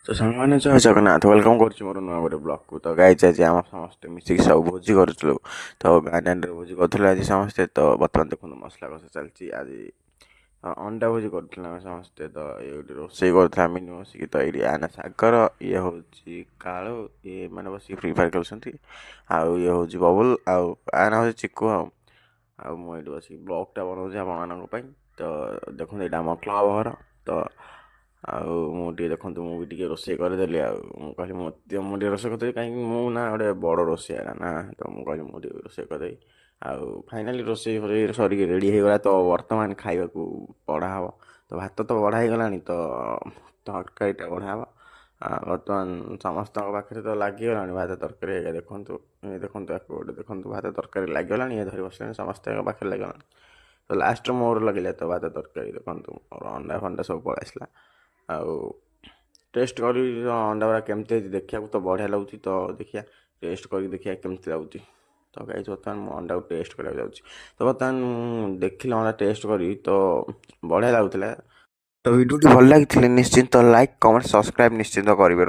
ତ ସାଙ୍ଗମାନେ ଜୟ ଜଗନ୍ନାଥ ୱେଲକମ୍ କରୁଛି ମୋର ନୂଆ ଗୋଟେ ବ୍ଲଗ୍କୁ। ତ ଗାଇজ ଆଜି ଆମ ସମସ୍ତେ ମିଶିକି ସବୁ ଭୋଜି କରୁଥିଲୁ। ତ ଗାର୍ଡେନ୍ରେ ଭୋଜି କରୁଥିଲୁ ଆଜି ସମସ୍ତେ। ତ ବର୍ତ୍ତମାନ ଦେଖନ୍ତୁ ମସଲା କଷା ଚାଲିଛି। ଆଜି ଅଣ୍ଡା ଭୋଜି କରୁଥିଲୁ ଆମେ ସମସ୍ତେ। ତ ଏଇଠି ରୋଷେଇ କରୁଥିଲା ମିନି ବସିକି। ତ ଏଇଠି ଆନା ସାଗର, ଇଏ ହେଉଛି କାଳୁ, ଇଏ ମାନେ ବସିକି ଫ୍ରି ଫାୟାର ଖେଳୁଛନ୍ତି। ଆଉ ଇଏ ହେଉଛି ବବୁଲ, ଆଉ ଆନା ହେଉଛି ଚିକୁ। ଆଉ ମୁଁ ଏଇଠି ବସିକି ବ୍ଲଗ୍ଟା ବନାଉଛି ଆପଣମାନଙ୍କ ପାଇଁ। ତ ଦେଖନ୍ତୁ ଏଇଟା ଆମ କ୍ଲବ୍ ଘର। ତ ଆଉ ମୁଁ ଟିକେ ଦେଖନ୍ତୁ ମୁଁ ବି ଟିକେ ରୋଷେଇ କରିଦେଲି। ଆଉ ମୁଁ କହିଲି ମୁଁ ଟିକେ ରୋଷେଇ କରିଦେବି, କାହିଁକି ମୁଁ ନା ଗୋଟେ ବଡ଼ ରୋଷେଇଆ ନା। ତ ମୁଁ କହିଲି ମୁଁ ଟିକେ ରୋଷେଇ କରିଦେବି। ଆଉ ଫାଇନାଲି ରୋଷେଇ ସରିକି ରେଡ଼ି ହେଇଗଲା। ତ ବର୍ତ୍ତମାନ ଖାଇବାକୁ ବଢ଼ା ହେବ। ତ ଭାତ ତ ବଢ଼ା ହେଇଗଲାଣି, ତ ତରକାରୀଟା ବଢ଼ା ହେବ। ବର୍ତ୍ତମାନ ସମସ୍ତଙ୍କ ପାଖରେ ତ ଲାଗିଗଲାଣି ଭାତ ତରକାରୀ। ଏଇଟା ଦେଖନ୍ତୁ, ଦେଖନ୍ତୁ ଆକୁ ଗୋଟେ ଦେଖନ୍ତୁ, ଭାତ ତରକାରୀ ଲାଗିଗଲାଣି। ଏ ଧରି ବସିଲାଣି, ସମସ୍ତଙ୍କ ପାଖରେ ଲାଗିଗଲାଣି। ତ ଲାଷ୍ଟରେ ମୋର ଲାଗିଲା ତ ଭାତ ତରକାରୀ। ଦେଖନ୍ତୁ ମୋର ଅଣ୍ଡା ଫଣ୍ଡା ସବୁ ପଳେଇ ଆସିଲା। ଆଉ ଟେଷ୍ଟ କରିବି ଅଣ୍ଡା ଗୁଡ଼ା କେମିତି ହେଇଛି ଦେଖିବାକୁ। ତ ବଢ଼ିଆ ଲାଗୁଛି। ତ ଦେଖିବା ଟେଷ୍ଟ କରିକି ଦେଖିବା କେମିତି ଲାଗୁଛି। ତ ଗାଇସ୍ ବର୍ତ୍ତମାନ ମୁଁ ଅଣ୍ଡାକୁ ଟେଷ୍ଟ କରିବାକୁ ଯାଉଛି। ତ ବର୍ତ୍ତମାନ ମୁଁ ଦେଖିଲି ଅଣ୍ଡା ଟେଷ୍ଟ କରିବି, ତ ବଢ଼ିଆ ଲାଗୁଥିଲା। ତ ଭିଡ଼ିଓଟି ଭଲ ଲାଗିଥିଲେ ନିଶ୍ଚିନ୍ତ ଲାଇକ୍, କମେଣ୍ଟ, ସବସ୍କ୍ରାଇବ୍ ନିଶ୍ଚିନ୍ତ କରିବେ।